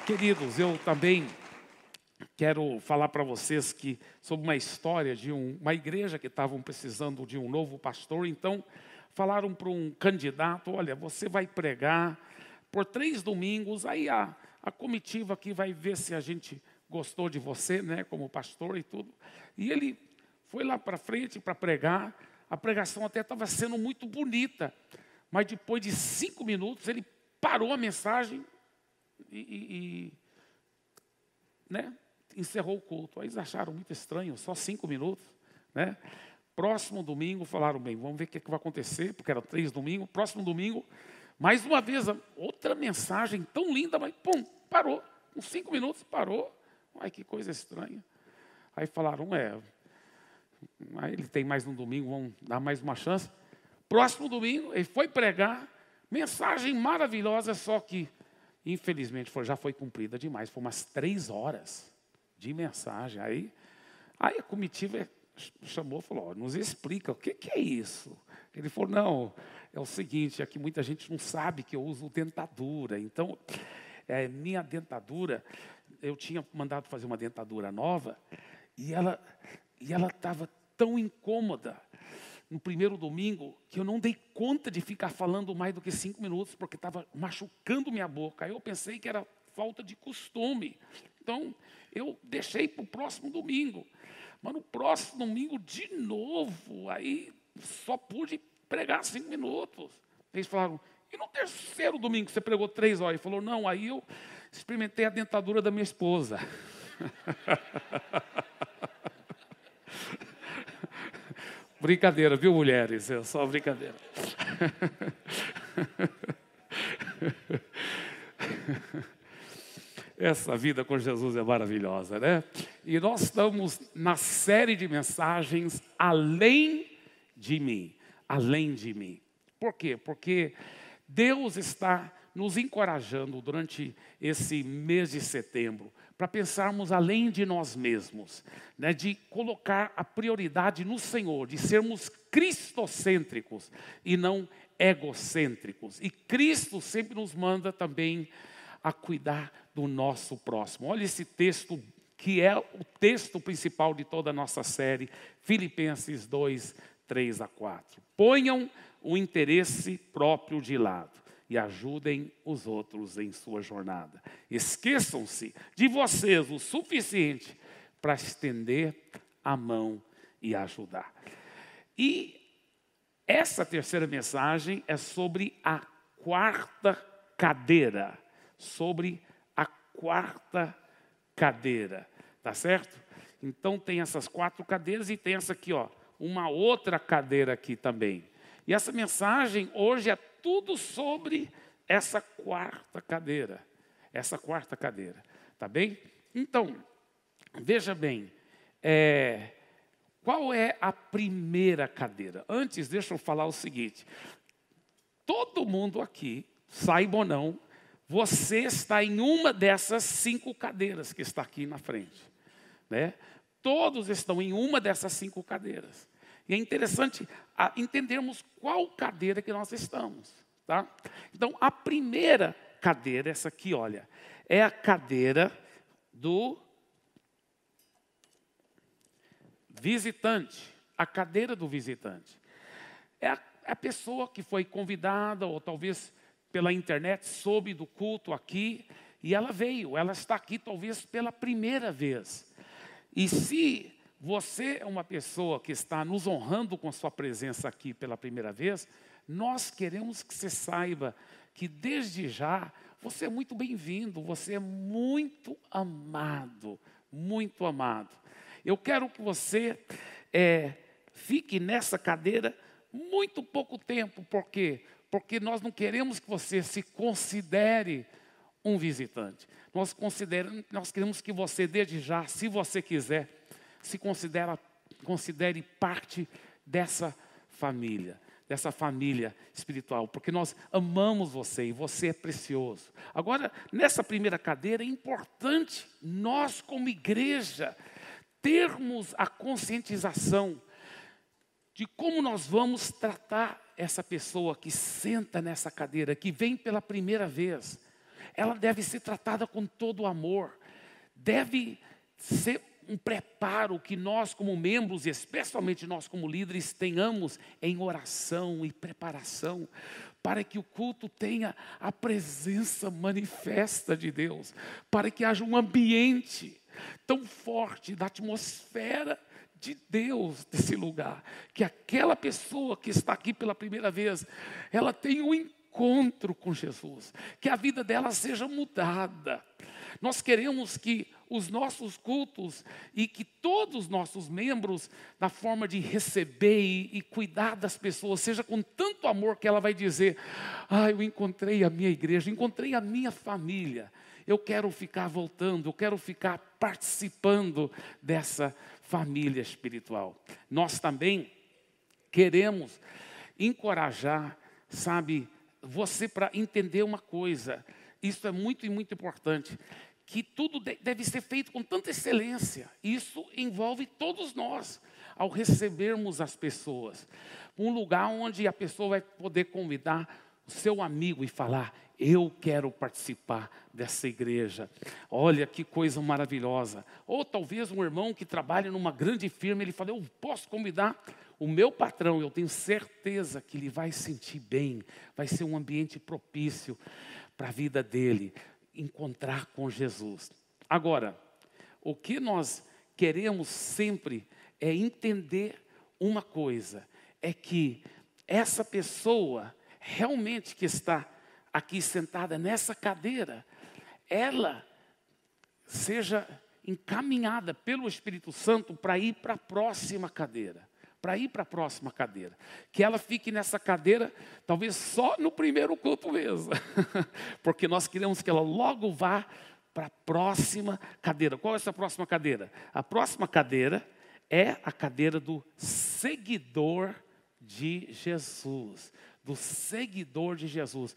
Queridos, eu também quero falar para vocês sobre uma história de uma igreja que estavam precisando de um novo pastor. Então, falaram para um candidato: olha, você vai pregar por 3 domingos, aí a comitiva aqui vai ver se a gente gostou de você, né, como pastor e tudo. E ele foi lá para frente para pregar. A pregação até estava sendo muito bonita, mas depois de 5 minutos ele parou a mensagem né, encerrou o culto. Aí eles acharam muito estranho, só 5 minutos. Né? Próximo domingo, falaram: bem, vamos ver o que vai acontecer, porque eram 3 domingos. Próximo domingo, mais uma vez, outra mensagem tão linda, mas pum, parou. Com 5 minutos, parou. Ai, que coisa estranha. Aí falaram: aí ele tem mais um domingo, vamos dar mais uma chance. Próximo domingo, ele foi pregar, mensagem maravilhosa, só que, infelizmente, já foi cumprida demais. Foi umas 3 horas de mensagem. Aí a comitiva chamou e falou: nos explica, o que é isso? Ele falou: não, é o seguinte, aqui muita gente não sabe que eu uso dentadura. Então, minha dentadura, eu tinha mandado fazer uma dentadura nova, e ela estava tão incômoda no primeiro domingo, que eu não dei conta de ficar falando mais do que 5 minutos, porque estava machucando minha boca. Aí eu pensei que era falta de costume. Então, eu deixei para o próximo domingo. Mas no próximo domingo, de novo, aí só pude pregar 5 minutos. Eles falaram: e no terceiro domingo você pregou 3 horas? Ele falou: não, aí eu experimentei a dentadura da minha esposa. Brincadeira, viu, mulheres? É só brincadeira. Essa vida com Jesus é maravilhosa, né? E nós estamos na série de mensagens Além de Mim. Além de Mim. Por quê? Porque Deus está nos encorajando durante esse mês de setembro para pensarmos além de nós mesmos, né? De colocar a prioridade no Senhor, de sermos cristocêntricos e não egocêntricos. E Cristo sempre nos manda também a cuidar do nosso próximo. Olha esse texto, que é o texto principal de toda a nossa série, Filipenses 2, 3 a 4. Ponham o interesse próprio de lado e ajudem os outros em sua jornada. Esqueçam-se de vocês o suficiente para estender a mão e ajudar. E essa terceira mensagem é sobre a 4ª cadeira. Sobre a 4ª cadeira. Tá certo? Então tem essas 4 cadeiras e tem essa aqui, ó, uma outra cadeira aqui também. E essa mensagem hoje é tudo sobre essa 4ª cadeira. Essa 4ª cadeira. Tá bem? Então, veja bem, qual é a primeira cadeira? Antes, deixa eu falar o seguinte. Todo mundo aqui, saiba ou não, você está em uma dessas 5 cadeiras que está aqui na frente. Né? Todos estão em uma dessas 5 cadeiras. E é interessante entendermos qual cadeira que nós estamos. Tá? Então, a primeira cadeira, essa aqui, olha, é a cadeira do visitante. A cadeira do visitante. É a pessoa que foi convidada, ou talvez pela internet, soube do culto aqui, e ela veio, ela está aqui talvez pela primeira vez. E se você é uma pessoa que está nos honrando com sua presença aqui pela primeira vez, nós queremos que você saiba que desde já você é muito bem-vindo, você é muito amado, muito amado. Eu quero que você fique nessa cadeira muito pouco tempo, por quê? Porque nós não queremos que você se considere um visitante. Nós queremos que você, desde já, se você quiser, se considere parte dessa família espiritual, porque nós amamos você e você é precioso. Agora, nessa primeira cadeira, é importante nós, como igreja, termos a conscientização de como nós vamos tratar essa pessoa que senta nessa cadeira, que vem pela primeira vez. ela deve ser tratada com todo o amor. Deve ser um preparo que nós como membros, e especialmente nós como líderes, tenhamos em oração e preparação, para que o culto tenha a presença manifesta de Deus, para que haja um ambiente tão forte da atmosfera de Deus desse lugar, que aquela pessoa que está aqui pela primeira vez, ela tenha um encontro com Jesus, que a vida dela seja mudada. Nós queremos que os nossos cultos e que todos os nossos membros, na forma de receber e cuidar das pessoas, seja com tanto amor que ela vai dizer: eu encontrei a minha igreja, encontrei a minha família. Eu quero ficar voltando, eu quero ficar participando dessa família espiritual. Nós também queremos encorajar, sabe, você para entender uma coisa. Isso é muito e muito importante, que tudo deve ser feito com tanta excelência. Isso envolve todos nós, ao recebermos as pessoas. Um lugar onde a pessoa vai poder convidar o seu amigo e falar: eu quero participar dessa igreja. Olha que coisa maravilhosa. Ou talvez um irmão que trabalha numa grande firma, ele fala: eu posso convidar o meu patrão, eu tenho certeza que ele vai sentir bem, vai ser um ambiente propício para a vida dele encontrar com Jesus. Agora, o que nós queremos sempre é entender uma coisa, é que essa pessoa realmente que está aqui sentada nessa cadeira, ela seja encaminhada pelo Espírito Santo para ir para a próxima cadeira. Que ela fique nessa cadeira, talvez só no primeiro culto mesmo. Porque nós queremos que ela logo vá para a próxima cadeira. Qual é essa próxima cadeira? A próxima cadeira é a cadeira do seguidor de Jesus. Do seguidor de Jesus.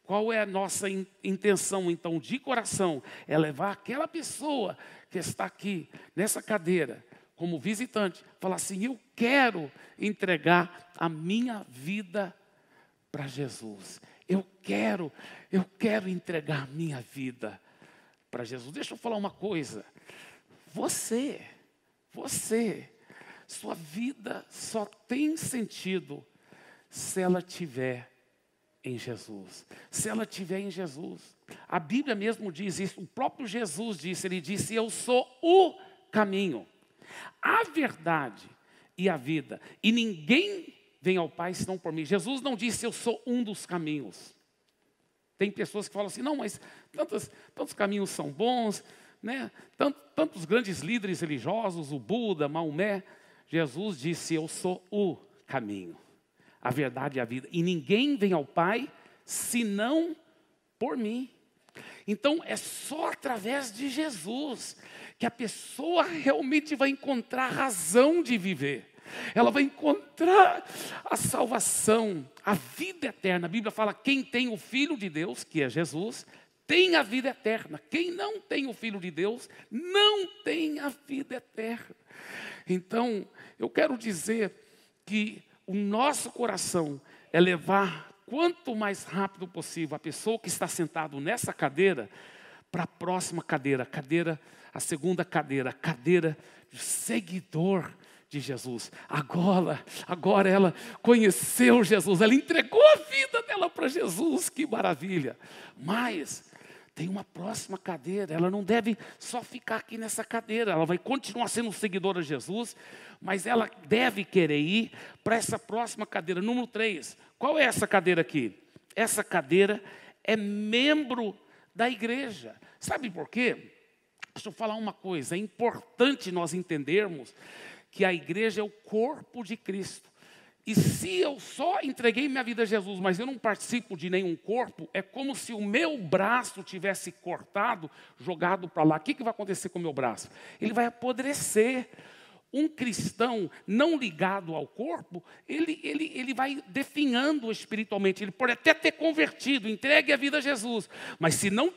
Qual é a nossa intenção, então, de coração? É levar aquela pessoa que está aqui, nessa cadeira, como visitante, falar assim: eu quero entregar a minha vida para Jesus. Eu quero entregar a minha vida para Jesus. Deixa eu falar uma coisa. Você, sua vida só tem sentido se ela tiver em Jesus. Se ela tiver em Jesus. A Bíblia mesmo diz isso. O próprio Jesus disse, ele disse: eu sou o caminho, a verdade e a vida. E ninguém vem ao Pai senão por mim. Jesus não disse: eu sou um dos caminhos. Tem pessoas que falam assim: não, mas tantos caminhos são bons, né? Tantos grandes líderes religiosos, o Buda, Maomé. Jesus disse: eu sou o caminho, a verdade e a vida. E ninguém vem ao Pai senão por mim. Então é só através de Jesus que a pessoa realmente vai encontrar a razão de viver. Ela vai encontrar a salvação, a vida eterna. A Bíblia fala: quem tem o Filho de Deus, que é Jesus, tem a vida eterna. Quem não tem o Filho de Deus, não tem a vida eterna. Então, eu quero dizer que o nosso coração é levar quanto mais rápido possível a pessoa que está sentado nessa cadeira para a próxima cadeira, a segunda cadeira, a cadeira de seguidor de Jesus. Agora ela conheceu Jesus, ela entregou a vida dela para Jesus, que maravilha. Mas tem uma próxima cadeira, ela não deve só ficar aqui nessa cadeira, ela vai continuar sendo seguidora de Jesus, mas ela deve querer ir para essa próxima cadeira, número 3. Qual é essa cadeira aqui? Essa cadeira é membro da igreja. Sabe por quê? Deixa eu falar uma coisa, é importante nós entendermos que a igreja é o corpo de Cristo. E se eu só entreguei minha vida a Jesus, mas eu não participo de nenhum corpo, é como se o meu braço tivesse cortado, jogado para lá. O que vai acontecer com o meu braço? Ele vai apodrecer. Um cristão não ligado ao corpo, ele vai definhando espiritualmente. Ele pode até ter convertido, entregue a vida a Jesus. Mas se não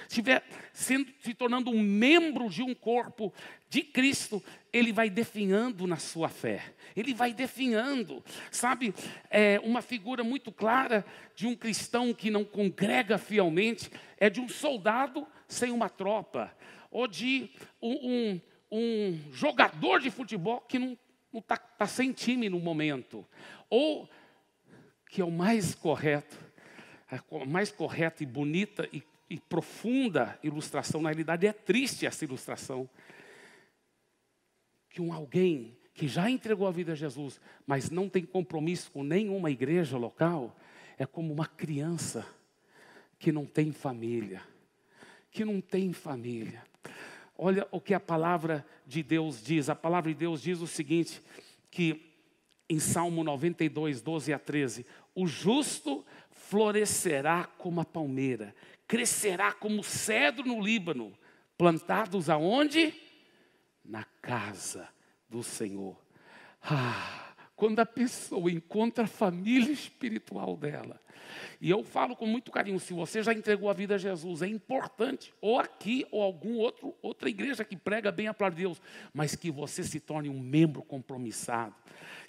estiver se tornando um membro de um corpo de Cristo, ele vai definhando na sua fé. Ele vai definhando. Sabe, uma figura muito clara de um cristão que não congrega fielmente é de um soldado sem uma tropa. Ou de um jogador de futebol que não está sem time no momento. Ou, que é o mais correto, a mais correta e bonita e profunda ilustração, na realidade é triste essa ilustração, que alguém que já entregou a vida a Jesus, mas não tem compromisso com nenhuma igreja local, é como uma criança que não tem família. Que não tem família. Olha o que a palavra de Deus diz. A palavra de Deus diz o seguinte, que em Salmo 92, 12 a 13, o justo florescerá como a palmeira, crescerá como o cedro no Líbano, plantados aonde? Na casa do Senhor. Quando a pessoa encontra a família espiritual dela, e eu falo com muito carinho, se você já entregou a vida a Jesus, é importante, ou aqui, ou outra igreja que prega bem a palavra de Deus, mas que você se torne um membro compromissado.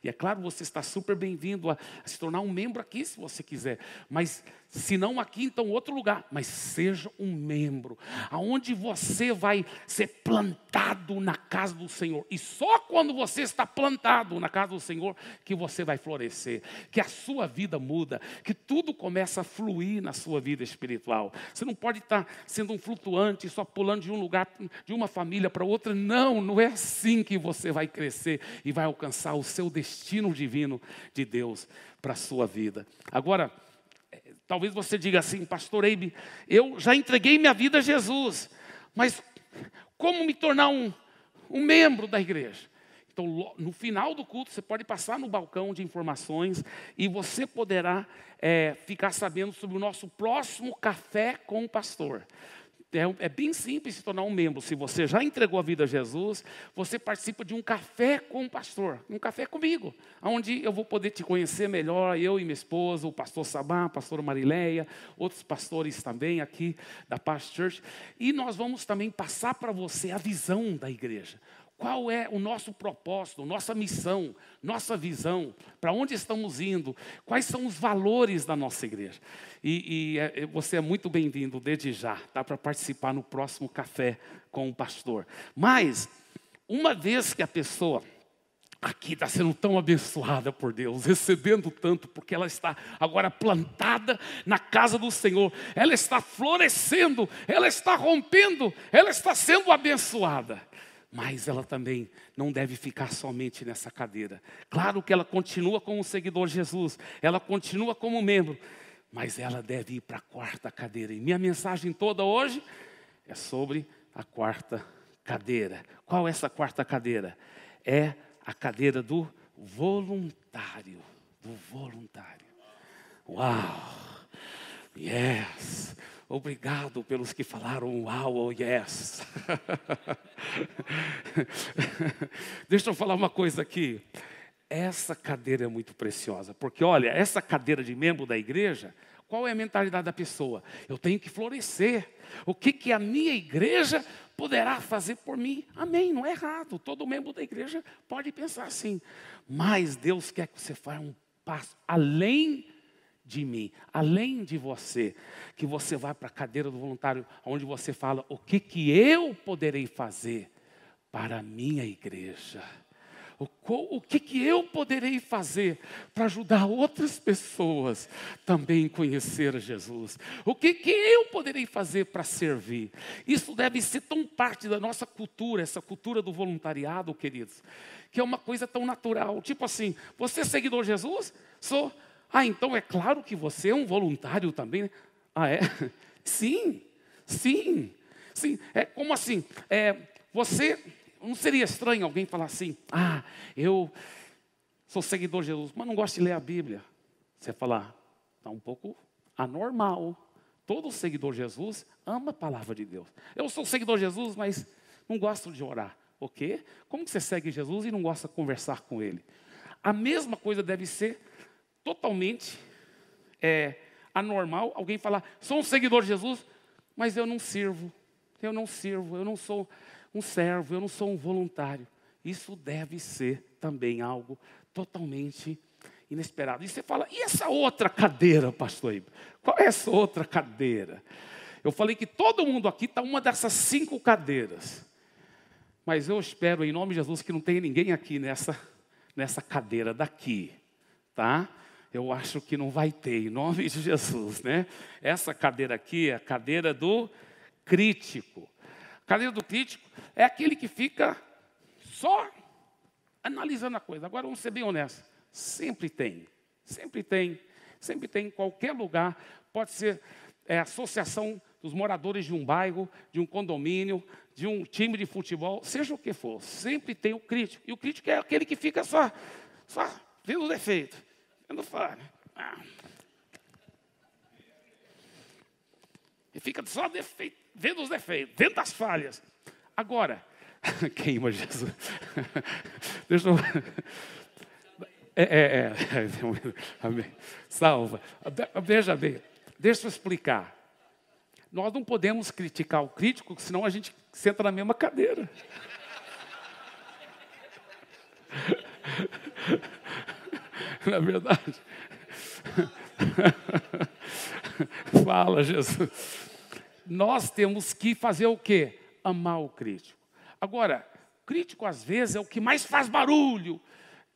E é claro, você está super bem-vindo a se tornar um membro aqui, se você quiser. Mas, se não aqui, então outro lugar. Mas seja um membro, aonde você vai ser plantado na casa do Senhor. E só quando você está plantado na casa do Senhor, que você vai florescer. Que a sua vida muda, que tudo começa a fluir na sua vida espiritual. Você não pode estar sendo um flutuante, só pulando de um lugar, de uma família para outra. Não é assim que você vai crescer e vai alcançar o seu destino divino de Deus para a sua vida. Agora, talvez você diga assim, pastor Eibe, eu já entreguei minha vida a Jesus, mas como me tornar um membro da igreja? Então, no final do culto, você pode passar no balcão de informações e você poderá ficar sabendo sobre o nosso próximo café com o pastor. É bem simples se tornar um membro. Se você já entregou a vida a Jesus, você participa de um café com o pastor, um café comigo, onde eu vou poder te conhecer melhor, eu e minha esposa, o pastor Sabá, a pastora Marileia, outros pastores também aqui da Paz Church. E nós vamos também passar para você a visão da igreja. Qual é o nosso propósito, nossa missão, nossa visão, para onde estamos indo, quais são os valores da nossa igreja. Você é muito bem-vindo desde já, tá, para participar no próximo café com o pastor. Mas, uma vez que a pessoa aqui está sendo tão abençoada por Deus, recebendo tanto, porque ela está agora plantada na casa do Senhor, ela está florescendo, ela está rompendo, ela está sendo abençoada. Mas ela também não deve ficar somente nessa cadeira. Claro que ela continua como seguidor de Jesus, ela continua como membro, mas ela deve ir para a quarta cadeira. E minha mensagem toda hoje é sobre a quarta cadeira. Qual é essa quarta cadeira? É a cadeira do voluntário. Do voluntário. Uau! Yes! Obrigado pelos que falaram uau, oh yes. Deixa eu falar uma coisa aqui. Essa cadeira é muito preciosa, porque olha, essa cadeira de membro da igreja, qual é a mentalidade da pessoa? Eu tenho que florescer. O que a minha igreja poderá fazer por mim? Amém, não é errado. Todo membro da igreja pode pensar assim. Mas Deus quer que você faça um passo além de mim, além de você, que você vá para a cadeira do voluntário, onde você fala, o que eu poderei fazer para a minha igreja? O que eu poderei fazer para ajudar outras pessoas também a conhecer a Jesus? O que eu poderei fazer para servir? Isso deve ser tão parte da nossa cultura, essa cultura do voluntariado, queridos, que é uma coisa tão natural. Tipo assim, você é seguidor de Jesus? Sou. Então é claro que você é um voluntário também, né? É? Sim. É como assim, você, não seria estranho alguém falar assim, eu sou seguidor de Jesus, mas não gosto de ler a Bíblia. Você falar, está um pouco anormal. Todo seguidor de Jesus ama a palavra de Deus. Eu sou seguidor de Jesus, mas não gosto de orar. O quê? Como que você segue Jesus e não gosta de conversar com Ele? A mesma coisa deve ser totalmente anormal alguém falar, sou um seguidor de Jesus, mas eu não sirvo, eu não sou um servo, eu não sou um voluntário. Isso deve ser também algo totalmente inesperado. E você fala, e essa outra cadeira, pastor Iba? Qual é essa outra cadeira? Eu falei que todo mundo aqui está uma dessas 5 cadeiras. Mas eu espero, em nome de Jesus, que não tenha ninguém aqui nessa cadeira daqui, tá? Eu acho que não vai ter, em nome de Jesus, né? Essa cadeira aqui é a cadeira do crítico. A cadeira do crítico é aquele que fica só analisando a coisa. Agora, vamos ser bem honestos. Sempre tem em qualquer lugar. Pode ser a associação dos moradores de um bairro, de um condomínio, de um time de futebol, seja o que for. Sempre tem o crítico. E o crítico é aquele que fica só vendo o defeito. Vendo falha. E fica só vendo os defeitos, vendo as falhas. Agora, queima Jesus. Deixa eu... Amém. Salva. Veja bem, deixa eu explicar. Nós não podemos criticar o crítico, senão a gente senta na mesma cadeira. Na verdade. Fala, Jesus. Nós temos que fazer o quê? Amar o crítico. Agora, o crítico às vezes é o que mais faz barulho,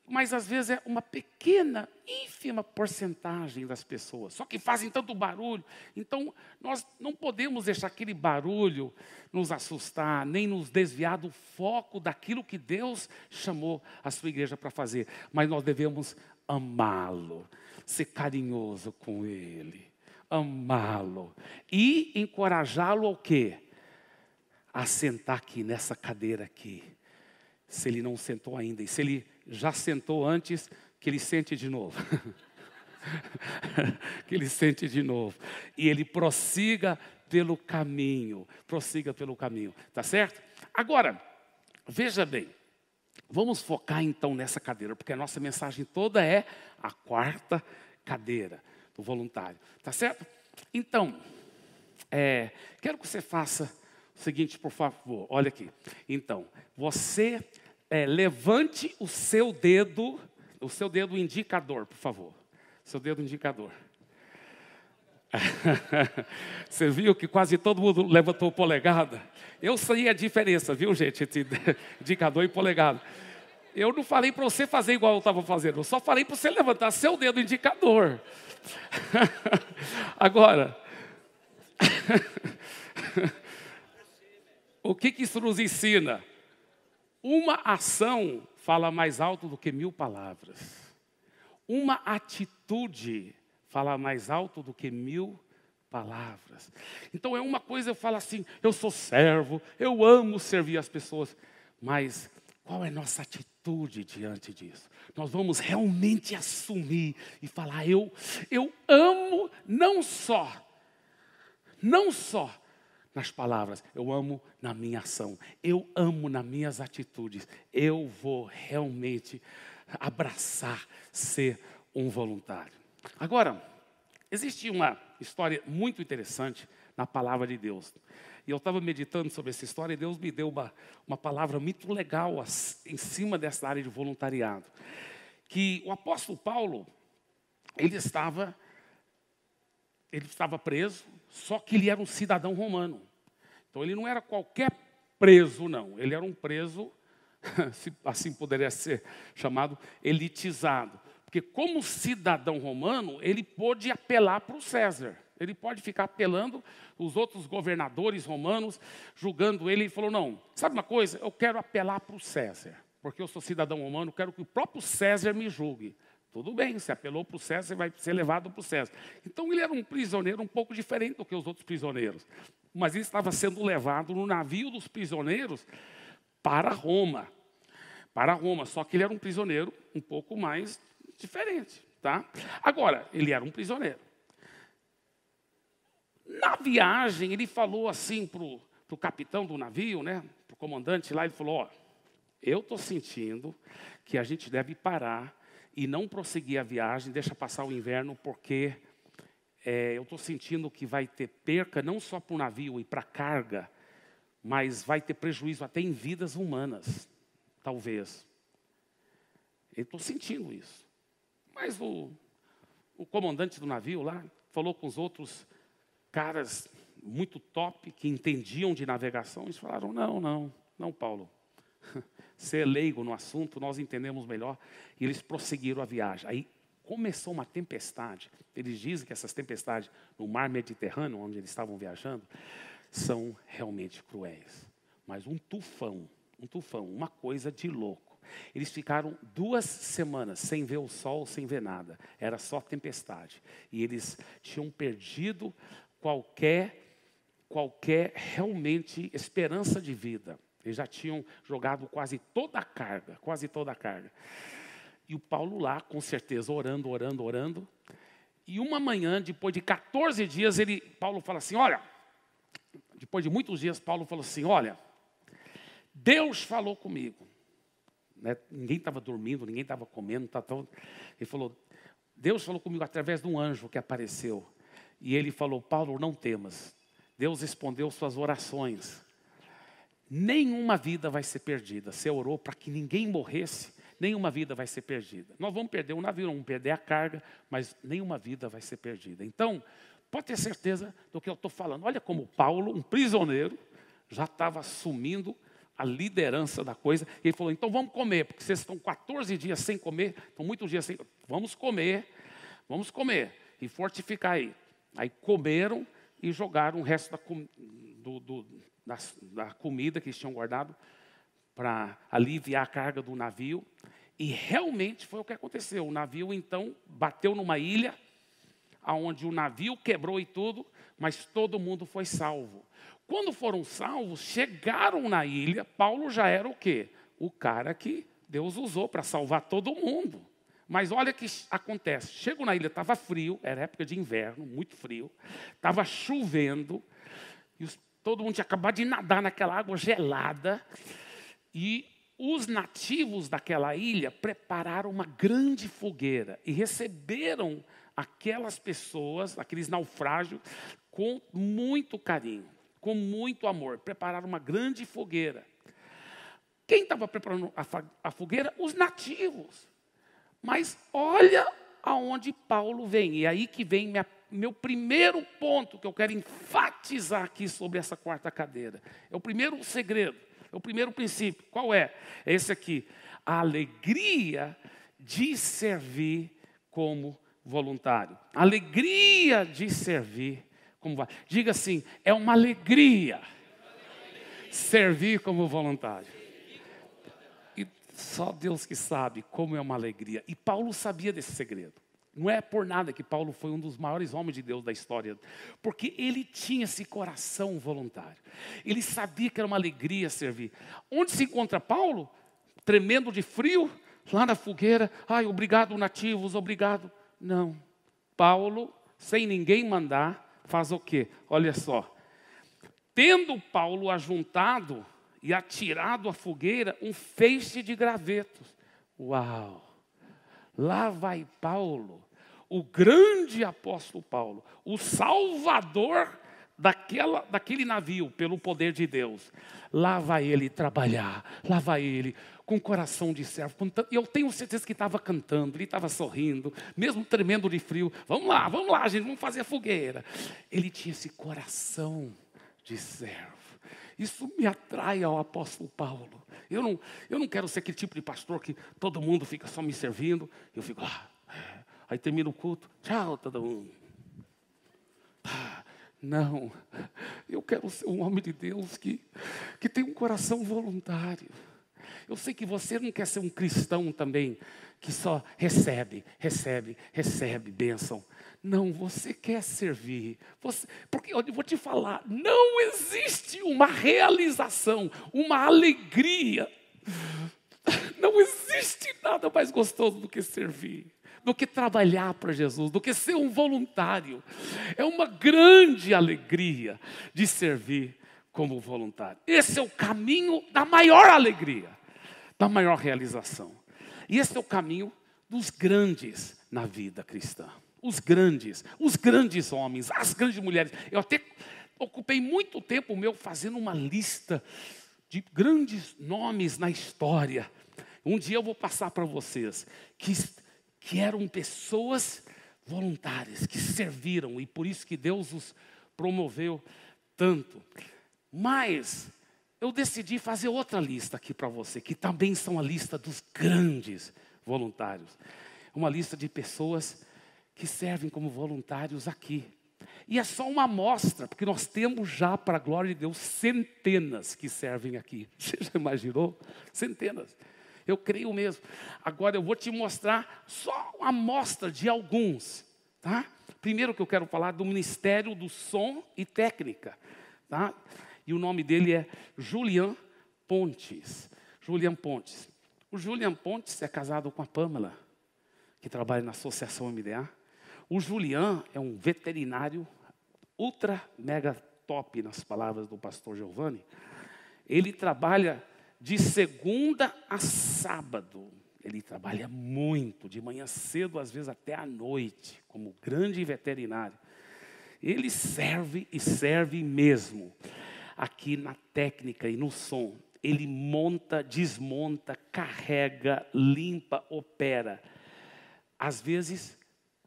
mas às vezes é uma pequena, ínfima porcentagem das pessoas, só que fazem tanto barulho. Então, nós não podemos deixar aquele barulho nos assustar, nem nos desviar do foco daquilo que Deus chamou a sua igreja para fazer. Mas nós devemos amá-lo, ser carinhoso com ele, amá-lo e encorajá-lo ao quê? A sentar aqui, nessa cadeira aqui. Se ele não sentou ainda, e se ele já sentou antes, que ele sente de novo. Que ele sente de novo. E ele prossiga pelo caminho. Prossiga pelo caminho. Tá certo? Agora, veja bem. Vamos focar então nessa cadeira, porque a nossa mensagem toda é a 4ª cadeira do voluntário. Tá certo? Então, quero que você faça o seguinte, por favor. Olha aqui. Então, você... levante o seu dedo indicador, por favor. Seu dedo indicador. Você viu que quase todo mundo levantou o polegada? Eu sei a diferença, viu, gente, entre indicador e polegada. Eu não falei para você fazer igual eu estava fazendo, eu só falei para você levantar seu dedo indicador. Agora, o que isso nos ensina? Uma ação fala mais alto do que 1000 palavras. Uma atitude fala mais alto do que 1000 palavras. Então é uma coisa, eu falo assim, eu sou servo, eu amo servir as pessoas. Mas qual é a nossa atitude diante disso? Nós vamos realmente assumir e falar, eu amo não só nas palavras, eu amo na minha ação, eu amo nas minhas atitudes, eu vou realmente abraçar ser um voluntário. Agora, existe uma história muito interessante na palavra de Deus. E eu estava meditando sobre essa história e Deus me deu uma palavra muito legal em cima dessa área de voluntariado. Que o apóstolo Paulo, ele estava preso, só que ele era um cidadão romano. Então, ele não era qualquer preso, não. Ele era um preso, se assim poderia ser chamado, elitizado. Porque como cidadão romano, ele pôde apelar para o César. Ele pode ficar apelando os outros governadores romanos, julgando ele. Ele falou, não, sabe uma coisa? Eu quero apelar para o César. Porque eu sou cidadão romano, quero que o próprio César me julgue. Tudo bem, se apelou para o César, você vai ser levado para o César. Então, ele era um prisioneiro um pouco diferente do que os outros prisioneiros. Mas ele estava sendo levado no navio dos prisioneiros para Roma. Para Roma, só que ele era um prisioneiro um pouco mais diferente. Tá? Agora, ele era um prisioneiro. Na viagem, ele falou assim para o capitão do navio, né, para o comandante lá, ele falou, ó, eu estou sentindo que a gente deve parar e não prosseguir a viagem, deixa passar o inverno, porque eu estou sentindo que vai ter perca não só para o navio e para a carga, mas vai ter prejuízo até em vidas humanas, talvez. Eu estou sentindo isso. Mas o comandante do navio lá falou com os outros caras muito top, que entendiam de navegação, eles falaram, não, Paulo. Você é leigo no assunto, nós entendemos melhor. E eles prosseguiram a viagem. Aí começou uma tempestade. Eles dizem que essas tempestades no mar Mediterrâneo, onde eles estavam viajando, são realmente cruéis. Mas um tufão, uma coisa de louco. Eles ficaram 2 semanas sem ver o sol, sem ver nada. Era só tempestade. E eles tinham perdido qualquer realmente esperança de vida. Eles já tinham jogado quase toda a carga. E o Paulo lá, com certeza, orando. E uma manhã, depois de 14 dias, Paulo fala assim, olha, depois de muitos dias, Paulo falou assim, olha, Deus falou comigo. Né? Ninguém estava dormindo, ninguém estava comendo. Ele falou, Deus falou comigo através de um anjo que apareceu. E ele falou, Paulo, não temas. Deus respondeu suas orações. Nenhuma vida vai ser perdida. Você orou para que ninguém morresse, nenhuma vida vai ser perdida. Nós vamos perder o navio, vamos perder a carga, mas nenhuma vida vai ser perdida. Então, pode ter certeza do que eu estou falando. Olha como Paulo, um prisioneiro, já estava assumindo a liderança da coisa. E ele falou, então vamos comer, porque vocês estão 14 dias sem comer, estão muitos dias sem comer. Vamos comer e fortificar aí. Aí comeram e jogaram o resto da comida que eles tinham guardado para aliviar a carga do navio. E realmente foi o que aconteceu. O navio, então, bateu numa ilha, onde o navio quebrou e tudo, mas todo mundo foi salvo. Quando foram salvos, chegaram na ilha, Paulo já era o quê? O cara que Deus usou para salvar todo mundo. Mas olha o que acontece. Chegou na ilha, estava frio, era época de inverno, muito frio. Estava chovendo, e todo mundo tinha acabado de nadar naquela água gelada. E os nativos daquela ilha prepararam uma grande fogueira e receberam aquelas pessoas, aqueles naufrágios, com muito carinho, com muito amor. Prepararam uma grande fogueira. Quem estava preparando a fogueira? Os nativos. Mas olha aonde Paulo vem. E aí que vem meu primeiro ponto que eu quero enfatizar aqui sobre essa quarta cadeira. É o primeiro segredo, é o primeiro princípio. Qual é? É esse aqui. A alegria de servir como voluntário. Alegria de servir como voluntário. Diga assim, é uma alegria servir como voluntário. Só Deus que sabe como é uma alegria. E Paulo sabia desse segredo. Não é por nada que Paulo foi um dos maiores homens de Deus da história. Porque ele tinha esse coração voluntário. Ele sabia que era uma alegria servir. Onde se encontra Paulo? Tremendo de frio, lá na fogueira. Ai, obrigado nativos, obrigado. Não. Paulo, sem ninguém mandar, faz o quê? Olha só. Tendo Paulo ajuntado e atirado à fogueira um feixe de gravetos. Uau! Lá vai Paulo, o grande apóstolo Paulo, o salvador daquele navio pelo poder de Deus. Lá vai ele trabalhar, lá vai ele com coração de servo. Eu tenho certeza que estava cantando, ele estava sorrindo, mesmo tremendo de frio. Vamos lá, gente, vamos fazer a fogueira. Ele tinha esse coração de servo. Isso me atrai ao apóstolo Paulo. Eu não quero ser aquele tipo de pastor que todo mundo fica só me servindo. Eu fico lá, aí termina o culto, tchau todo mundo. Não, eu quero ser um homem de Deus que tem um coração voluntário. Eu sei que você não quer ser um cristão também, que só recebe bênção. Não, você quer servir. Porque eu vou te falar, não existe uma realização, uma alegria. Não existe nada mais gostoso do que servir, do que trabalhar para Jesus, do que ser um voluntário. É uma grande alegria de servir como voluntário. Esse é o caminho da maior alegria. da maior realização. E esse é o caminho dos grandes na vida cristã. Os grandes homens, as grandes mulheres. Eu até ocupei muito tempo meu fazendo uma lista de grandes nomes na história. Um dia eu vou passar para vocês que eram pessoas voluntárias, que serviram, e por isso que Deus os promoveu tanto. Mas eu decidi fazer outra lista aqui para você, que também são a lista dos grandes voluntários. Uma lista de pessoas que servem como voluntários aqui. E é só uma amostra, porque nós temos já, para a glória de Deus, centenas que servem aqui. Você já imaginou? Centenas. Eu creio mesmo. Agora eu vou te mostrar só uma amostra de alguns. Tá? Primeiro que eu quero falar do Ministério do Som e Técnica. Tá? E o nome dele é Julian Pontes. Julian Pontes. O Julian Pontes é casado com a Pamela, que trabalha na Associação MDA. O Julian é um veterinário ultra, mega top, nas palavras do pastor Giovanni. Ele trabalha de segunda a sábado. Ele trabalha muito, de manhã cedo, às vezes até à noite, como grande veterinário. Ele serve e serve mesmo. Aqui na técnica e no som. Ele monta, desmonta, carrega, limpa, opera. Às vezes,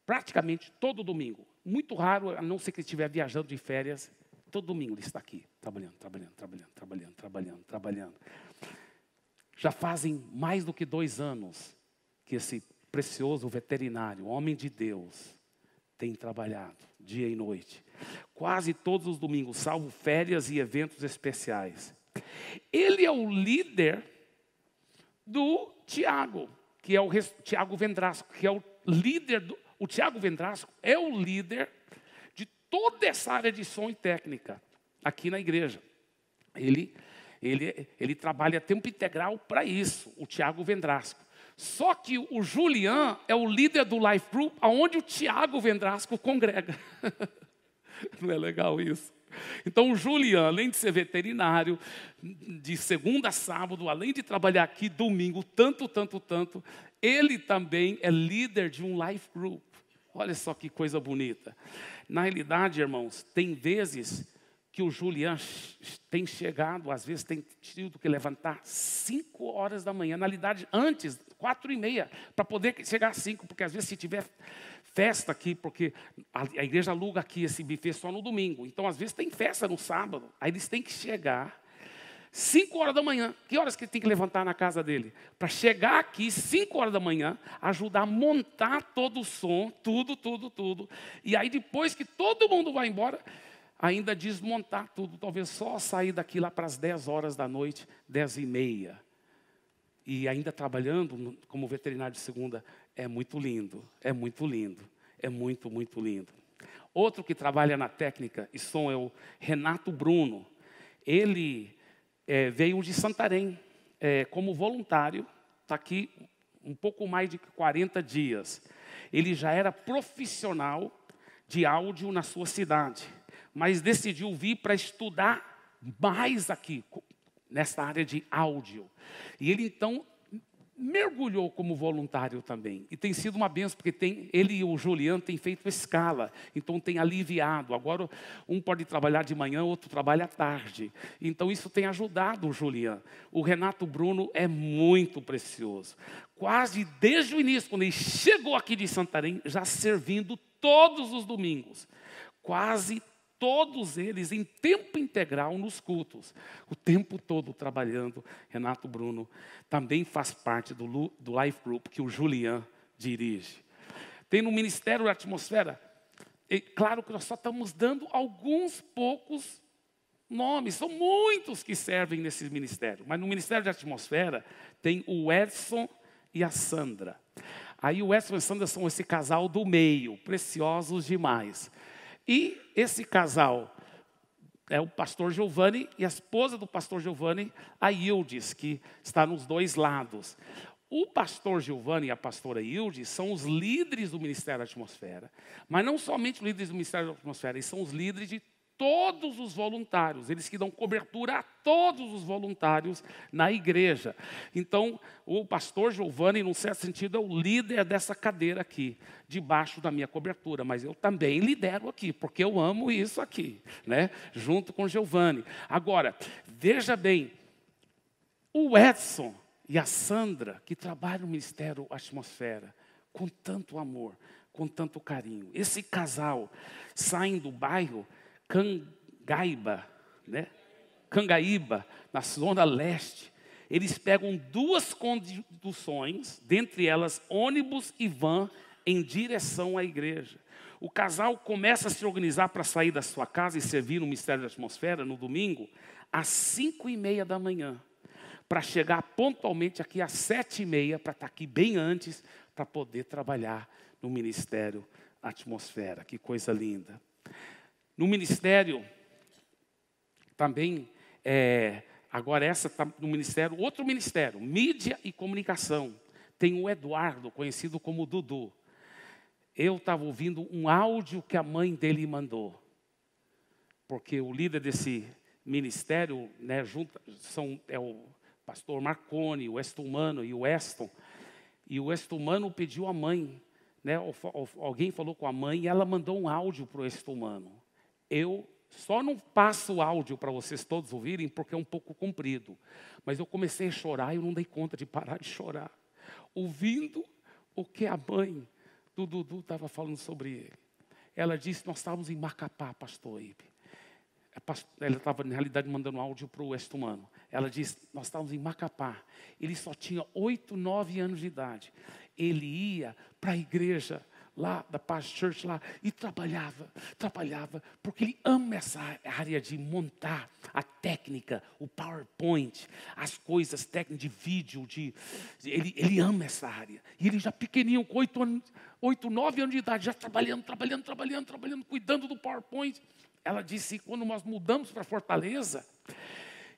praticamente todo domingo. Muito raro, a não ser que ele estiver viajando de férias. Todo domingo ele está aqui, trabalhando. Já fazem mais do que 2 anos que esse precioso veterinário, homem de Deus, tem trabalhado dia e noite. Quase todos os domingos, salvo férias e eventos especiais. Ele é o líder do Tiago, que é o Tiago Vendrasco, que é o líder o Tiago Vendrasco é o líder de toda essa área de som e técnica aqui na igreja. Ele trabalha a tempo integral para isso, o Tiago Vendrasco. Só que o Julian é o líder do Life Group, onde o Tiago Vendrasco congrega. Não é legal isso? Então o Julian, além de ser veterinário, de segunda a sábado, além de trabalhar aqui domingo, tanto, ele também é líder de um Life Group. Olha só que coisa bonita. Na realidade, irmãos, tem vezes que o Julian tem chegado, às vezes tem tido que levantar 5 horas da manhã. Na realidade, antes, 4h30, para poder chegar às 5, porque às vezes se tiver festa aqui, porque a igreja aluga aqui esse buffet só no domingo. Então, às vezes tem festa no sábado. Aí eles têm que chegar 5 horas da manhã. Que horas que ele tem que levantar na casa dele? Para chegar aqui 5 horas da manhã, ajudar a montar todo o som, tudo. E aí depois que todo mundo vai embora, ainda desmontar tudo. Talvez só sair daqui lá para as 10 horas da noite, 10h30. E ainda trabalhando como veterinário de segunda. É muito lindo. É muito lindo. Outro que trabalha na técnica e som é o Renato Bruno. Ele veio de Santarém como voluntário. Está aqui um pouco mais de 40 dias. Ele já era profissional de áudio na sua cidade, mas decidiu vir para estudar mais aqui, nessa área de áudio. E ele, então, mergulhou como voluntário também. E tem sido uma bênção, porque ele e o Juliano têm feito escala. Então tem aliviado. Agora um pode trabalhar de manhã, outro trabalha à tarde. Então isso tem ajudado o Juliano. O Renato Bruno é muito precioso. Quase desde o início, quando ele chegou aqui de Santarém, já servindo todos os domingos. Quase todos eles em tempo integral nos cultos. O tempo todo trabalhando. Renato Bruno também faz parte do Life Group que o Julian dirige. Tem no Ministério da Atmosfera. E claro que nós só estamos dando alguns poucos nomes. São muitos que servem nesse ministério. Mas no Ministério da Atmosfera tem o Edson e a Sandra. Aí o Edson e a Sandra são esse casal do meio. Preciosos demais. E esse casal é o pastor Giovanni e a esposa do pastor Giovanni, a Yildiz, que está nos dois lados. O pastor Giovanni e a pastora Yildiz são os líderes do Ministério da Atmosfera. Mas não somente líderes do Ministério da Atmosfera, eles são os líderes de todos os voluntários, eles que dão cobertura a todos os voluntários na igreja. Então, o pastor Giovanni, num certo sentido, é o líder dessa cadeira aqui, debaixo da minha cobertura, mas eu também lidero aqui, porque eu amo isso aqui, né? Junto com Giovanni. Agora, veja bem, o Edson e a Sandra, que trabalham no Ministério Atmosfera, com tanto amor, com tanto carinho. Esse casal saem do bairro Cangaíba, na zona leste. Eles pegam 2 conduções, dentre elas ônibus e van, em direção à igreja. O casal começa a se organizar para sair da sua casa e servir no Ministério da Atmosfera no domingo, às 5:30 da manhã, para chegar pontualmente aqui às 7:30, para estar aqui bem antes, para poder trabalhar no Ministério Atmosfera. Que coisa linda. No ministério, também, agora essa está no ministério, outro ministério, mídia e comunicação. Tem o Eduardo, conhecido como Dudu. Eu estava ouvindo um áudio que a mãe dele mandou. Porque o líder desse ministério, né, é o pastor Marconi, o Estumano e o Weston. E o Estumano pediu à mãe, né, alguém falou com a mãe e ela mandou um áudio para o Estumano. Eu só não passo o áudio para vocês todos ouvirem, porque é um pouco comprido. Mas eu comecei a chorar e eu não dei conta de parar de chorar. Ouvindo o que a mãe do Dudu estava falando sobre ele. Ela disse, nós estávamos em Macapá, pastor Ibe. Ela estava, na realidade, mandando áudio para o Estumano. Ela disse, nós estávamos em Macapá. Ele só tinha 8, 9 anos de idade. Ele ia para a igreja lá da Paz Church lá e trabalhava, porque ele ama essa área de montar a técnica, o PowerPoint, as coisas técnicas de vídeo, ele ama essa área. E ele já pequenininho, com 8, 9 anos de idade, já trabalhando, cuidando do PowerPoint. Ela disse, quando nós mudamos para Fortaleza,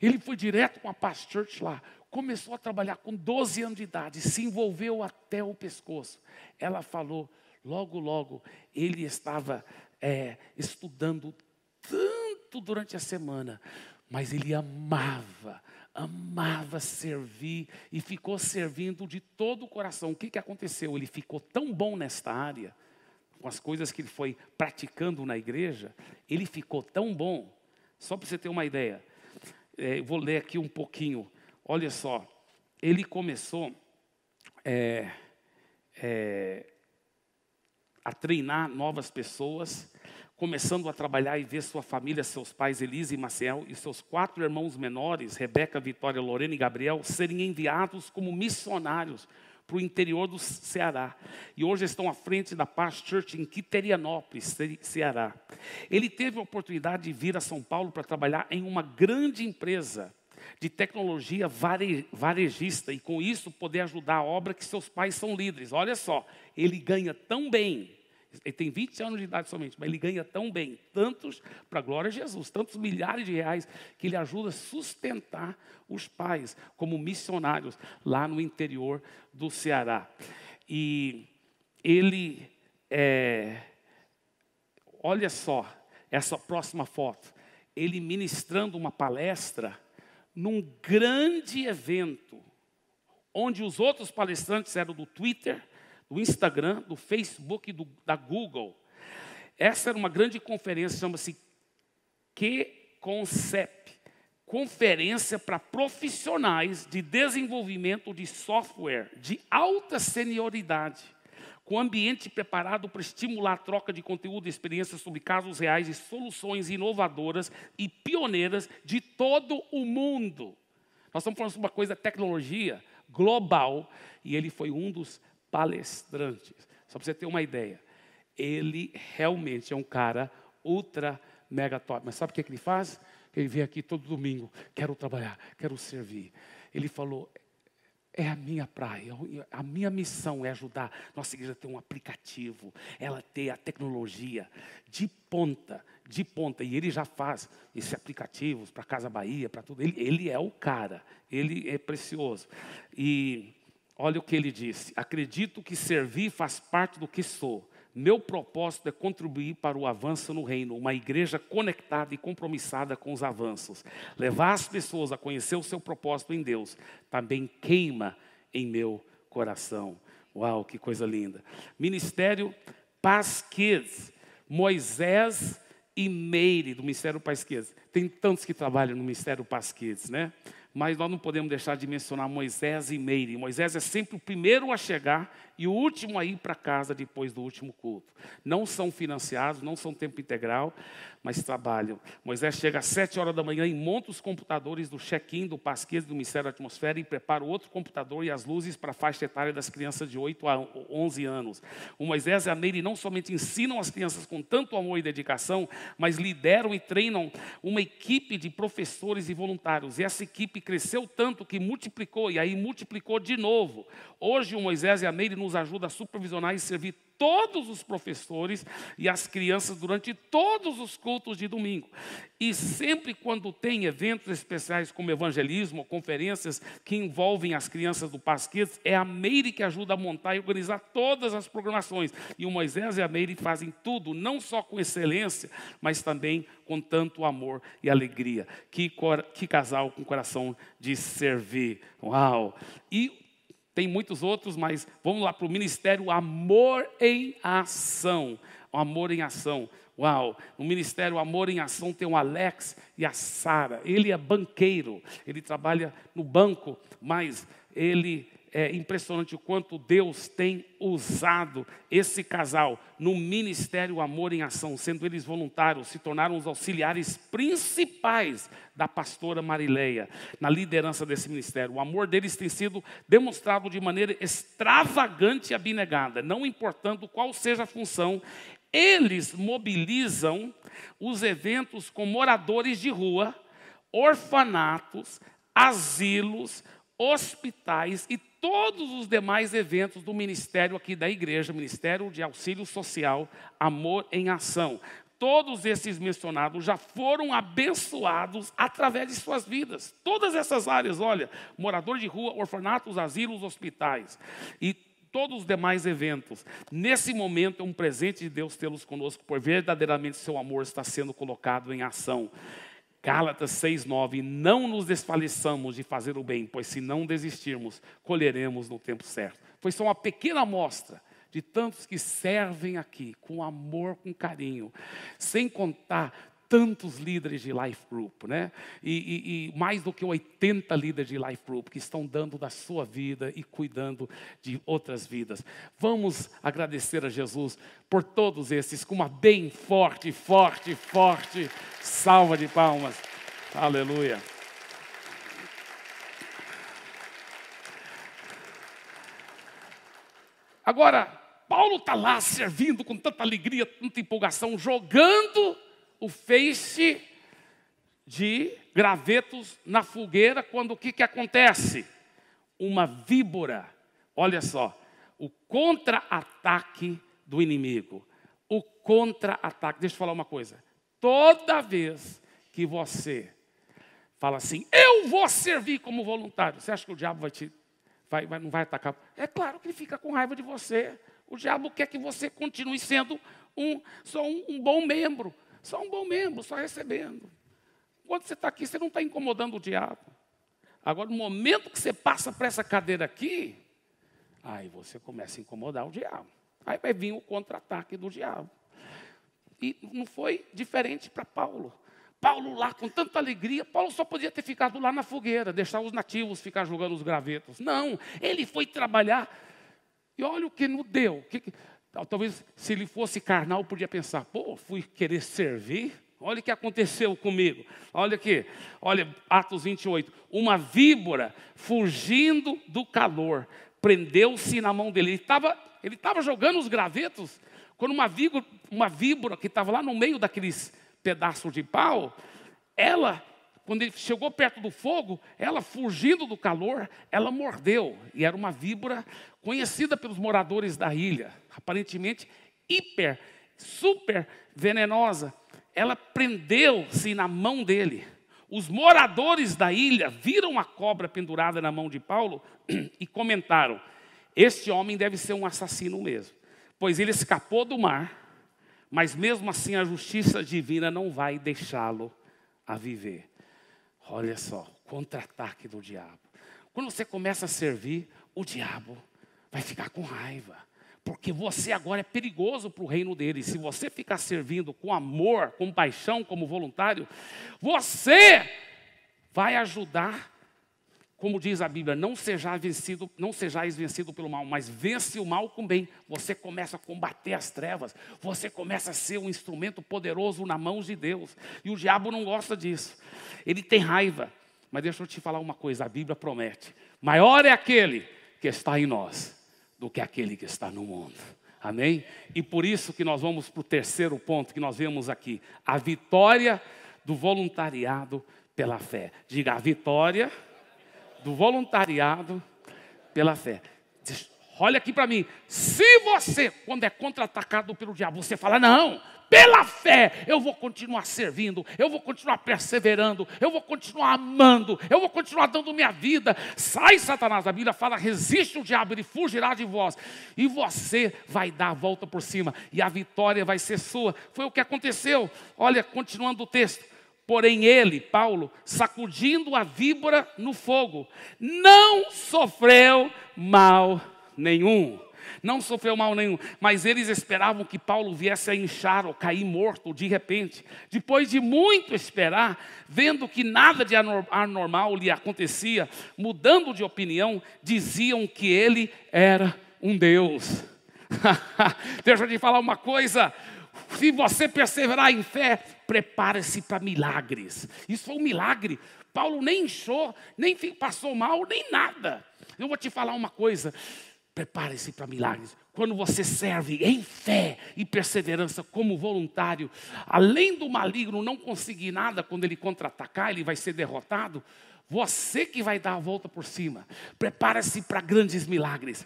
ele foi direto com a Paz Church lá, começou a trabalhar com 12 anos de idade, se envolveu até o pescoço. Ela falou, logo, ele estava estudando tanto durante a semana, mas ele amava servir e ficou servindo de todo o coração. O que aconteceu? Ele ficou tão bom nesta área, com as coisas que ele foi praticando na igreja, ele ficou tão bom, só para você ter uma ideia, eu vou ler aqui um pouquinho, olha só, ele começou a treinar novas pessoas, começando a trabalhar e ver sua família, seus pais Elise e Maciel e seus 4 irmãos menores, Rebeca, Vitória, Lorena e Gabriel, serem enviados como missionários para o interior do Ceará. E hoje estão à frente da Paz Church em Quiterianópolis, Ceará. Ele teve a oportunidade de vir a São Paulo para trabalhar em uma grande empresa de tecnologia varejista e com isso poder ajudar a obra que seus pais são líderes. Olha só, ele ganha tão bem, ele tem 20 anos de idade somente, mas ele ganha tão bem, tantos, para a glória de Jesus, tantos milhares de reais, que ele ajuda a sustentar os pais como missionários lá no interior do Ceará. E ele, olha só, essa próxima foto, ele ministrando uma palestra num grande evento, onde os outros palestrantes eram do Twitter, do Instagram, do Facebook e da Google. Essa era uma grande conferência, chama-se QConcept, Conferência para Profissionais de Desenvolvimento de Software de Alta Senioridade, com ambiente preparado para estimular a troca de conteúdo e experiências sobre casos reais e soluções inovadoras e pioneiras de todo o mundo. Nós estamos falando sobre uma coisa, tecnologia global, e ele foi um dos palestrantes. Só para você ter uma ideia, ele realmente é um cara ultra mega top. Mas sabe o que ele faz? Ele vem aqui todo domingo, quero trabalhar, quero servir. Ele falou, é a minha praia, a minha missão é ajudar nossa igreja a ter um aplicativo, ela ter a tecnologia de ponta, e ele já faz esses aplicativos para Casa Bahia, para tudo, ele é o cara, ele é precioso. E olha o que ele disse, acredito que servir faz parte do que sou, Meu propósito é contribuir para o avanço no reino, uma igreja conectada e compromissada com os avanços. Levar as pessoas a conhecer o seu propósito em Deus também queima em meu coração. Uau, que coisa linda. Ministério Paz Kids, Moisés e Meire, do Ministério Paz Kids. Tem tantos que trabalham no Ministério Paz Kids, né? Mas nós não podemos deixar de mencionar Moisés e Meire. Moisés é sempre o primeiro a chegar e o último a ir para casa depois do último culto. Não são financiados, não são tempo integral, mas trabalham. Moisés chega às 7 horas da manhã e monta os computadores do check-in, do Pasquês, do Ministério da Atmosfera e prepara outro computador e as luzes para a faixa etária das crianças de 8 a 11 anos. O Moisés e a Meire não somente ensinam as crianças com tanto amor e dedicação, mas lideram e treinam uma equipe de professores e voluntários. E essa equipe cresceu tanto que multiplicou, e aí multiplicou de novo. Hoje o Moisés e a Meire nos ajudam a supervisionar e servir todos os professores e as crianças durante todos os cultos de domingo. E sempre quando tem eventos especiais como evangelismo, ou conferências que envolvem as crianças do Pasquês, é a Meire que ajuda a montar e organizar todas as programações. E o Moisés e a Meire fazem tudo, não só com excelência, mas também com tanto amor e alegria. Que casal com coração de servir. Uau! E tem muitos outros, mas vamos lá para o Ministério Amor em Ação. O Amor em Ação. Uau! No Ministério Amor em Ação tem o Alex e a Sara. Ele é banqueiro, ele trabalha no banco, mas ele é impressionante o quanto Deus tem usado esse casal no Ministério Amor em Ação, sendo eles voluntários, se tornaram os auxiliares principais da pastora Marileia, na liderança desse ministério. O amor deles tem sido demonstrado de maneira extravagante e abnegada, não importando qual seja a função. Eles mobilizam os eventos com moradores de rua, orfanatos, asilos, hospitais e todos os demais eventos do ministério aqui da igreja, Ministério de Auxílio Social, Amor em Ação. Todos esses mencionados já foram abençoados através de suas vidas. Todas essas áreas, olha, morador de rua, orfanatos, asilos, hospitais e todos os demais eventos. Nesse momento é um presente de Deus tê-los conosco, por verdadeiramente seu amor está sendo colocado em ação. Gálatas 6:9, não nos desfaleçamos de fazer o bem, pois se não desistirmos, colheremos no tempo certo. Foi só uma pequena amostra de tantos que servem aqui, com amor, com carinho, sem contar tantos líderes de Life Group, né? E mais do que 80 líderes de Life Group que estão dando da sua vida e cuidando de outras vidas. Vamos agradecer a Jesus por todos esses, com uma bem forte salva de palmas. Aleluia. Agora, Paulo está lá servindo com tanta alegria, tanta empolgação, jogando o feixe de gravetos na fogueira, quando o que acontece? Uma víbora, olha só, o contra-ataque do inimigo. O contra-ataque, deixa eu falar uma coisa. Toda vez que você fala assim, eu vou servir como voluntário, você acha que o diabo não vai atacar? É claro que ele fica com raiva de você. O diabo quer que você continue sendo só um bom membro. Só um bom membro, só recebendo. Quando você está aqui, você não está incomodando o diabo. Agora, no momento que você passa para essa cadeira aqui, aí você começa a incomodar o diabo. Aí vai vir o contra-ataque do diabo. E não foi diferente para Paulo. Paulo lá, com tanta alegria, Paulo só podia ter ficado lá na fogueira, deixar os nativos ficar jogando os gravetos. Não, ele foi trabalhar. E olha o que não deu. Talvez se ele fosse carnal, podia pensar, pô, fui querer servir, olha o que aconteceu comigo. Olha aqui, olha Atos 28, uma víbora fugindo do calor, prendeu-se na mão dele. Ele estava jogando os gravetos, quando uma víbora que estava lá no meio daqueles pedaços de pau, quando ele chegou perto do fogo, ela fugindo do calor, ela mordeu. E era uma víbora conhecida pelos moradores da ilha, aparentemente super venenosa. Ela prendeu-se na mão dele. Os moradores da ilha viram a cobra pendurada na mão de Paulo e comentaram, este homem deve ser um assassino mesmo, pois ele escapou do mar, mas mesmo assim a justiça divina não vai deixá-lo a viver. Olha só, o contra-ataque do diabo. Quando você começa a servir, o diabo vai ficar com raiva. Porque você agora é perigoso para o reino dele. Se você ficar servindo com amor, com paixão, como voluntário, você vai ajudar, como diz a Bíblia, não sejais vencido pelo mal, mas vence o mal com bem. Você começa a combater as trevas. Você começa a ser um instrumento poderoso na mão de Deus. E o diabo não gosta disso. Ele tem raiva. Mas deixa eu te falar uma coisa, a Bíblia promete. Maior é aquele que está em nós do que aquele que está no mundo. Amém? E por isso que nós vamos para o terceiro ponto que nós vemos aqui. A vitória do voluntariado pela fé. Diga, a vitória do voluntariado pela fé. Olha aqui para mim. Se você, quando é contra-atacado pelo diabo, você fala, não, pela fé eu vou continuar servindo, eu vou continuar perseverando, eu vou continuar amando, eu vou continuar dando minha vida. Sai, Satanás. A Bíblia fala, resiste o diabo, ele fugirá de vós. E você vai dar a volta por cima. E a vitória vai ser sua. Foi o que aconteceu. Olha, continuando o texto. Porém ele, Paulo, sacudindo a víbora no fogo, não sofreu mal nenhum. Não sofreu mal nenhum. Mas eles esperavam que Paulo viesse a inchar ou cair morto de repente. Depois de muito esperar, vendo que nada de anormal lhe acontecia, mudando de opinião, diziam que ele era um Deus. Deixa eu te falar uma coisa. Se você perseverar em fé, prepare-se para milagres. Isso foi um milagre. Paulo nem inchou, nem passou mal, nem nada. Eu vou te falar uma coisa. Prepare-se para milagres. Quando você serve em fé e perseverança como voluntário, além do maligno não conseguir nada, quando ele contra-atacar, ele vai ser derrotado. Você que vai dar a volta por cima. Prepara-se para grandes milagres.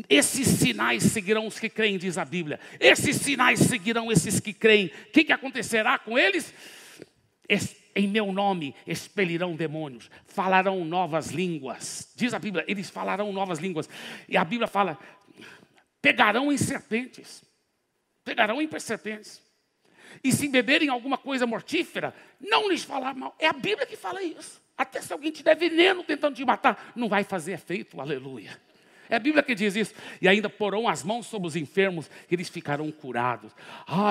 Esses sinais seguirão os que creem, diz a Bíblia. Esses sinais seguirão esses que creem. O que acontecerá com eles? Em meu nome expelirão demônios. Falarão novas línguas. Diz a Bíblia, eles falarão novas línguas. E a Bíblia fala, pegarão em serpentes. Pegarão em serpentes. E se beberem alguma coisa mortífera, não lhes falar mal. É a Bíblia que fala isso. Até se alguém te der veneno tentando te matar, não vai fazer efeito, aleluia. É a Bíblia que diz isso. E ainda porão as mãos sobre os enfermos, e eles ficarão curados.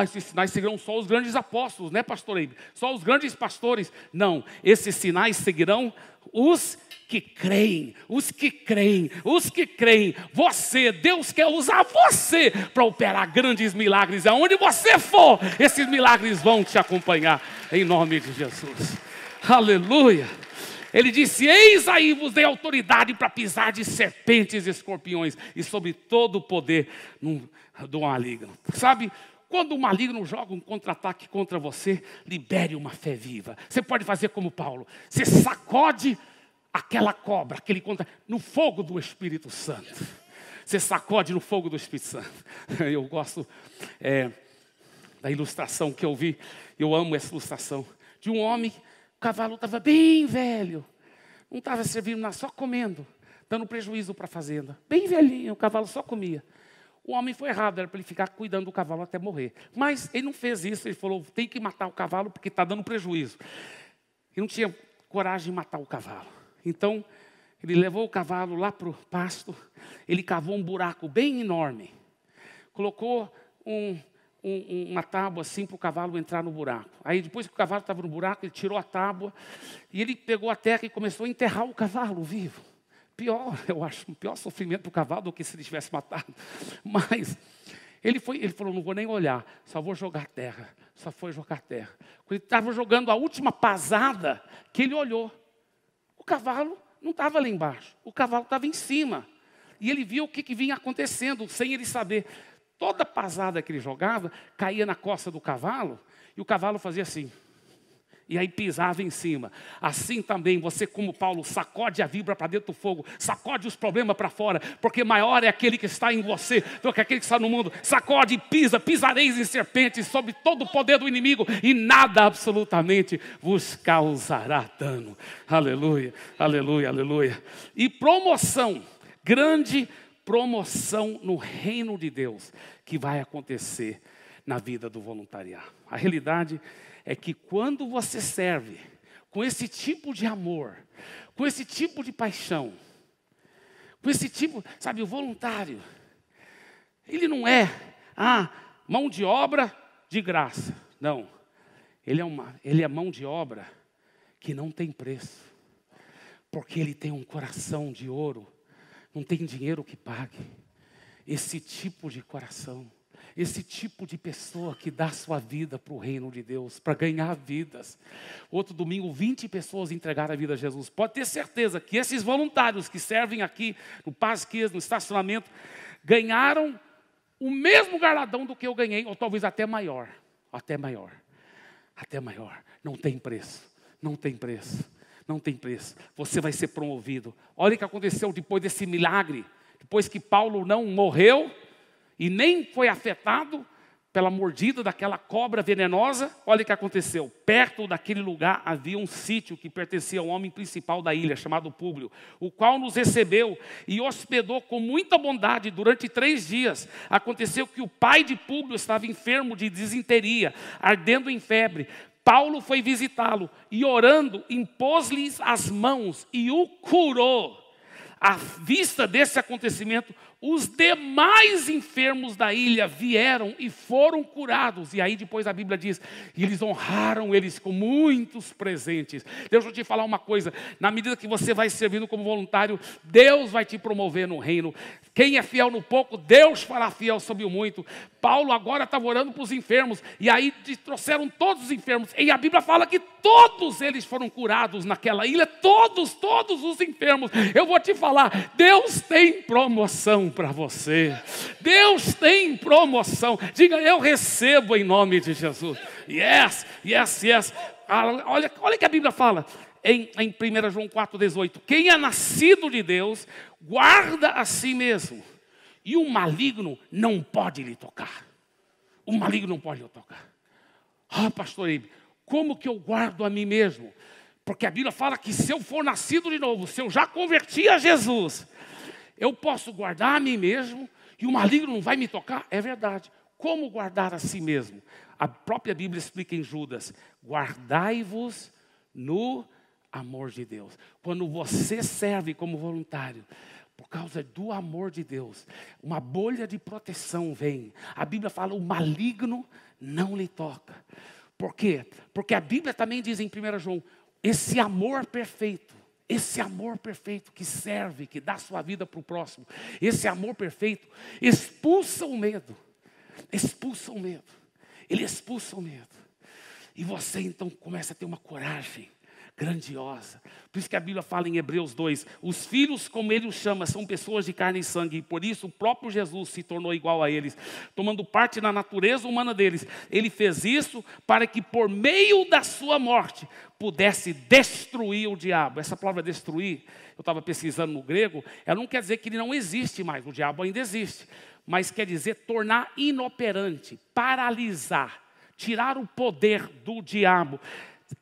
Esses sinais seguirão só os grandes apóstolos, né, pastor Eibe? Só os grandes pastores. Não, esses sinais seguirão os que creem, os que creem, os que creem. Você, Deus quer usar você para operar grandes milagres. Aonde você for, esses milagres vão te acompanhar, em nome de Jesus. Aleluia. Ele disse, eis aí vos dei autoridade para pisar de serpentes e escorpiões e sobre todo o poder do maligno. Sabe, quando o maligno joga um contra-ataque contra você, libere uma fé viva. Você pode fazer como Paulo. Você sacode aquela cobra, no fogo do Espírito Santo. Você sacode no fogo do Espírito Santo. Eu gosto da ilustração que eu vi. Eu amo essa ilustração. De um homem, o cavalo estava bem velho. Não estava servindo nada, só comendo. Dando prejuízo para a fazenda. Bem velhinho, o cavalo só comia. O homem foi errado, era para ele ficar cuidando do cavalo até morrer. Mas ele não fez isso, ele falou, tem que matar o cavalo porque está dando prejuízo. Ele não tinha coragem de matar o cavalo. Então, ele levou o cavalo lá para o pasto, ele cavou um buraco bem enorme. Colocou uma tábua assim para o cavalo entrar no buraco. Aí depois que o cavalo estava no buraco, ele tirou a tábua e ele pegou a terra e começou a enterrar o cavalo vivo. Pior, eu acho, um pior sofrimento para o cavalo do que se ele tivesse matado. Mas ele falou, não vou nem olhar, só vou jogar terra. Só foi jogar terra. Quando ele estava jogando a última pasada, que ele olhou. O cavalo não estava lá embaixo, o cavalo estava em cima. E ele viu o que vinha acontecendo, sem ele saber. Toda pasada que ele jogava, caía na costa do cavalo, e o cavalo fazia assim. E aí pisava em cima. Assim também, você como Paulo, sacode a víbora para dentro do fogo, sacode os problemas para fora, porque maior é aquele que está em você do que aquele que está no mundo. Sacode e pisareis em serpentes sobre todo o poder do inimigo, e nada absolutamente vos causará dano. Aleluia, aleluia, aleluia. E promoção grande promoção no reino de Deus que vai acontecer na vida do voluntariado. A realidade é que quando você serve com esse tipo de amor, com esse tipo de paixão, com esse tipo, sabe, o voluntário, ele não é mão de obra de graça. Não, ele é mão de obra que não tem preço, porque ele tem um coração de ouro, não tem dinheiro que pague. Esse tipo de coração, esse tipo de pessoa que dá sua vida para o reino de Deus, para ganhar vidas. Outro domingo, 20 pessoas entregaram a vida a Jesus. Pode ter certeza que esses voluntários que servem aqui no Pasquês, no estacionamento, ganharam o mesmo galardão do que eu ganhei, ou talvez até maior. Até maior. Até maior. Não tem preço. Não tem preço. Não tem preço. Você vai ser promovido. Olha o que aconteceu depois desse milagre. Depois que Paulo não morreu e nem foi afetado pela mordida daquela cobra venenosa, olha o que aconteceu. Perto daquele lugar havia um sítio que pertencia ao homem principal da ilha, chamado Públio, o qual nos recebeu e hospedou com muita bondade durante 3 dias. Aconteceu que o pai de Públio estava enfermo de disenteria, ardendo em febre. Paulo foi visitá-lo e, orando, impôs-lhes as mãos e o curou. À vista desse acontecimento, os demais enfermos da ilha vieram e foram curados. E aí depois a Bíblia diz, e eles honraram eles com muitos presentes. Deixa eu te falar uma coisa, na medida que você vai servindo como voluntário, Deus vai te promover no reino. Quem é fiel no pouco, Deus fará fiel sobre o muito. Paulo agora estava orando para os enfermos, e aí trouxeram todos os enfermos. E a Bíblia fala que todos eles foram curados naquela ilha, todos os enfermos. Eu vou te falar, Deus tem promoção para você. Deus tem promoção. Diga, eu recebo em nome de Jesus. Yes, yes, yes. Olha que a Bíblia fala em 1 João 4,18. Quem é nascido de Deus, guarda a si mesmo. E o maligno não pode lhe tocar. O maligno não pode lhe tocar. Pastor Ibe, como que eu guardo a mim mesmo? Porque a Bíblia fala que se eu for nascido de novo, se eu já converti a Jesus, eu posso guardar a mim mesmo e o maligno não vai me tocar? É verdade. Como guardar a si mesmo? A própria Bíblia explica em Judas, guardai-vos no amor de Deus. Quando você serve como voluntário, por causa do amor de Deus, uma bolha de proteção vem. A Bíblia fala, o maligno não lhe toca. Por quê? Porque a Bíblia também diz em 1 João, esse amor perfeito que serve, que dá sua vida para o próximo, esse amor perfeito expulsa o medo. Expulsa o medo. Ele expulsa o medo. E você então começa a ter uma coragem grandiosa. Por isso que a Bíblia fala em Hebreus 2, os filhos, como ele os chama, são pessoas de carne e sangue, e por isso o próprio Jesus se tornou igual a eles, tomando parte na natureza humana deles. Ele fez isso para que por meio da sua morte pudesse destruir o diabo. Essa palavra destruir, eu estava pesquisando no grego, ela não quer dizer que ele não existe mais, o diabo ainda existe, mas quer dizer tornar inoperante, paralisar, tirar o poder do diabo.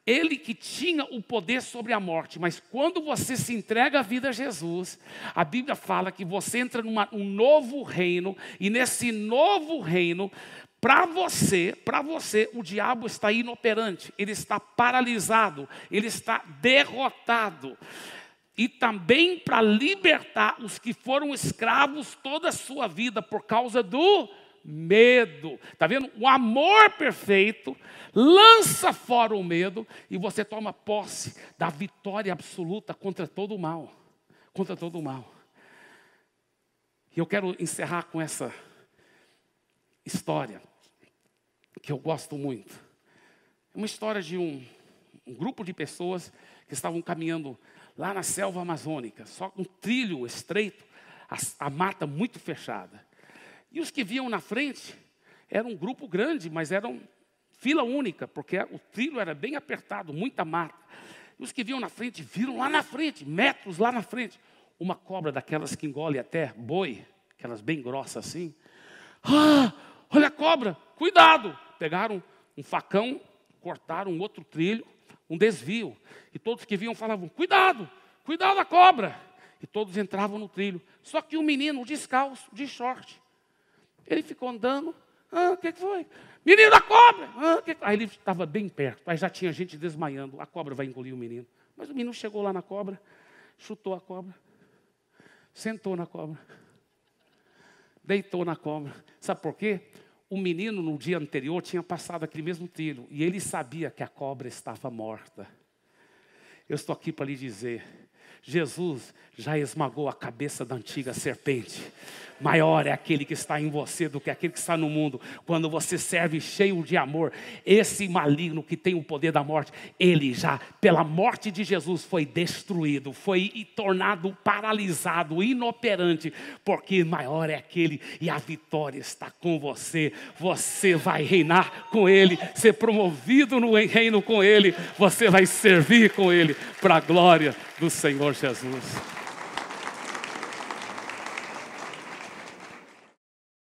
Ele que tinha o poder sobre a morte, mas quando você se entrega a vida a Jesus, a Bíblia fala que você entra num novo reino, e nesse novo reino, para você, o diabo está inoperante, ele está paralisado, ele está derrotado. E também para libertar os que foram escravos toda a sua vida por causa do medo. Está vendo? O amor perfeito lança fora o medo e você toma posse da vitória absoluta contra todo o mal. Contra todo o mal. E eu quero encerrar com essa história que eu gosto muito. É uma história de um grupo de pessoas que estavam caminhando lá na selva amazônica, só um trilho estreito, a mata muito fechada. E os que vinham na frente, era um grupo grande, mas eram fila única, porque o trilho era bem apertado, muita mata. E os que vinham na frente, viram lá na frente, metros lá na frente, uma cobra daquelas que engole até boi, aquelas bem grossas assim. Olha a cobra, cuidado! Pegaram um facão, cortaram um outro trilho, um desvio. E todos que vinham falavam, cuidado, cuidado da cobra. e todos entravam no trilho. Só que um menino descalço, de short, ele ficou andando. O que foi? Menino da cobra! Aí ele estava bem perto, aí já tinha gente desmaiando. A cobra vai engolir o menino. Mas o menino chegou lá na cobra, chutou a cobra, sentou na cobra, deitou na cobra. Sabe por quê? O menino, no dia anterior, tinha passado aquele mesmo trilho. E ele sabia que a cobra estava morta. Eu estou aqui para lhe dizer, Jesus já esmagou a cabeça da antiga serpente. Maior é aquele que está em você do que aquele que está no mundo. Quando você serve cheio de amor, esse maligno que tem o poder da morte, ele já, pela morte de Jesus, foi destruído, foi tornado paralisado, inoperante, porque maior é aquele e a vitória está com você. Você vai reinar com ele, ser promovido no reino com ele, você vai servir com ele, para a glória do Senhor Jesus.